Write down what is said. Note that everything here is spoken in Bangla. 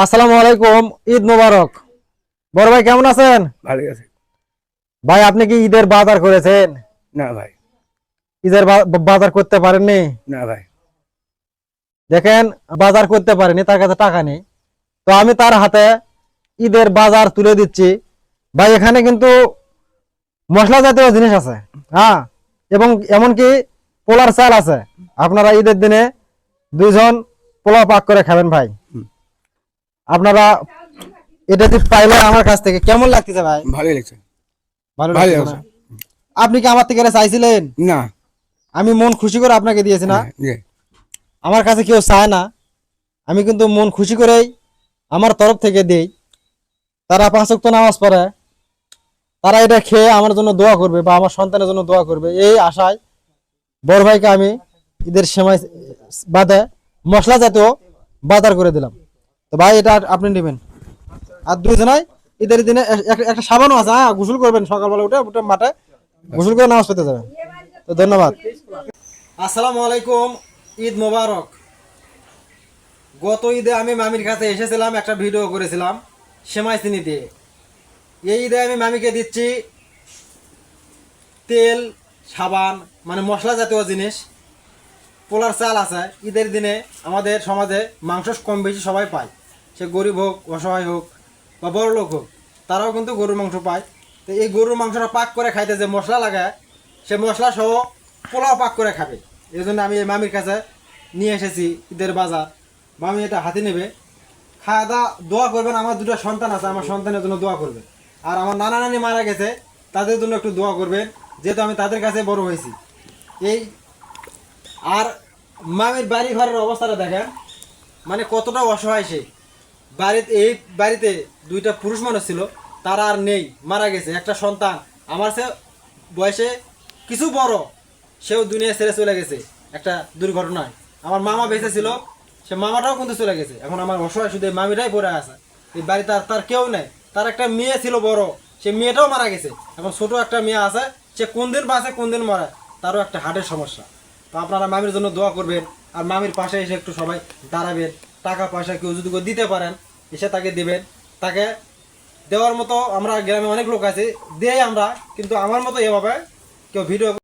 আসসালামু আলাইকুম, ঈদ মোবারক। বড় ভাই কেমন আছেন? ভালো আছে। ভাই আপনি কি ঈদের বাজার করেছেন? না ভাই, ঈদের বাজার করতে পারেননি? না ভাই। দেখেন, বাজার করতে পারেনি, তার কাছে টাকা নেই, তো আমি তার হাতে ঈদের বাজার তুলে দিচ্ছি। ভাই এখানে কিন্তু মশলা জাতীয় জিনিস আছে, হ্যাঁ, এবং এমনকি পোলার চাল আছে। আপনারা ঈদের দিনে দুইজন পোলাও পাক করে খাবেন ভাই। হুম। আপনারা এটা যদি পাইলে আমার কাছ থেকে কেমন লাগতেছে ভাই? ভালোই লাগছে। ভালো ভালো লাগতেছে লাগছে। না? আপনি কি আমার থেকে এটা চাইছিলেন? না। আমি মন খুশি করে আপনাকে দিয়েছি না? হ্যাঁ, জি। আমার কাছে কেউ চায় না, আমি কিন্তু মন খুশি করেই আমার তরফ থেকে দেই। তারা 5 ওয়াক্ত নামাজ পড়ে, তারা এটা খেয়ে আমার জন্য দোয়া করবে বা আমার সন্তানের জন্য দোয়া করবে, এই আশায় বড় ভাইকে আমি ঈদের সময় বাদে মশলা জাতীয় বাজার করে দিলাম। তো ভাই এটা আপনি নেবেন। আর দুইজনাই ঈদের দিনে একটা সাবানও আছে, হ্যাঁ, গোসল করবেন সকালবেলা উঠে উঠে মাঠে গোসল করে নামাজ পড়তে যাবেন। তো ধন্যবাদ। আসসালামু আলাইকুম, ঈদ মোবারক। গত ঈদে আমি মামির কাছে এসেছিলাম, একটা ভিডিও করেছিলাম সেমাই চিনি দিয়ে। এই ঈদে আমি মামিকে দিচ্ছি তেল, সাবান, মানে মশলা জাতীয় জিনিস। পোলার চাল আছে। ঈদের দিনে আমাদের সমাজে মাংস কম বেশি সবাই পায়, সে গরিব হোক, অসহায় হোক বা বড় লোক হোক, তারাও কিন্তু গরুর মাংস পায়। তো এই গরুর মাংসটা পাক করে খাইতে যে মশলা লাগায়, সে মশলা সহ পোলাও পাক করে খাবে। এই জন্য আমি এই মামির কাছে নিয়ে এসেছি ঈদের বাজার। মামি এটা হাতে নেবে, খাওয়া দাওয়া, দোয়া করবেন। আমার 2টা সন্তান আছে, আমার সন্তানের জন্য দোয়া করবেন। আর আমার নানা নানি মারা গেছে, তাদের জন্য একটু দোয়া করবেন, যেহেতু আমি তাদের কাছে বড় হয়েছি। এই আর মামির বাড়ি ঘরের অবস্থাটা দেখেন, মানে কতটা অসহায় সে। এই বাড়িতে 2টা পুরুষ মানুষ ছিল, তারা আর নেই, মারা গেছে। একটা সন্তান আমার সে বয়সে কিছু বড়, সেও দুনিয়া ছেড়ে চলে গেছে একটা দুর্ঘটনায়। আমার মামা বেঁচে ছিল, সে মামাটাও কিন্তু চলে গেছে। এখন আমার অসহায় শুধু এই মামিটাই পড়ে আছে। এই বাড়িতে আর তার কেউ নেই। তার একটা মেয়ে ছিল বড়, সে মেয়েটাও মারা গেছে। এখন ছোট একটা মেয়ে আছে, সে কোন দিন বাঁচে কোন দিন মরে, তারও একটা হার্টের সমস্যা। তো আপনারা মামির জন্য দোয়া করবেন, আর মামির পাশে এসে একটু সবাই দাঁড়াবেন। টাকা পয়সা কেউ যদি দিতে পারেন, এসে তাকে দিবেন। তাকে দেওয়ার মতো আমরা গ্রামে অনেক লোক আছে, দেই আমরা, কিন্তু আমার মতো এভাবে কেউ ভিডিও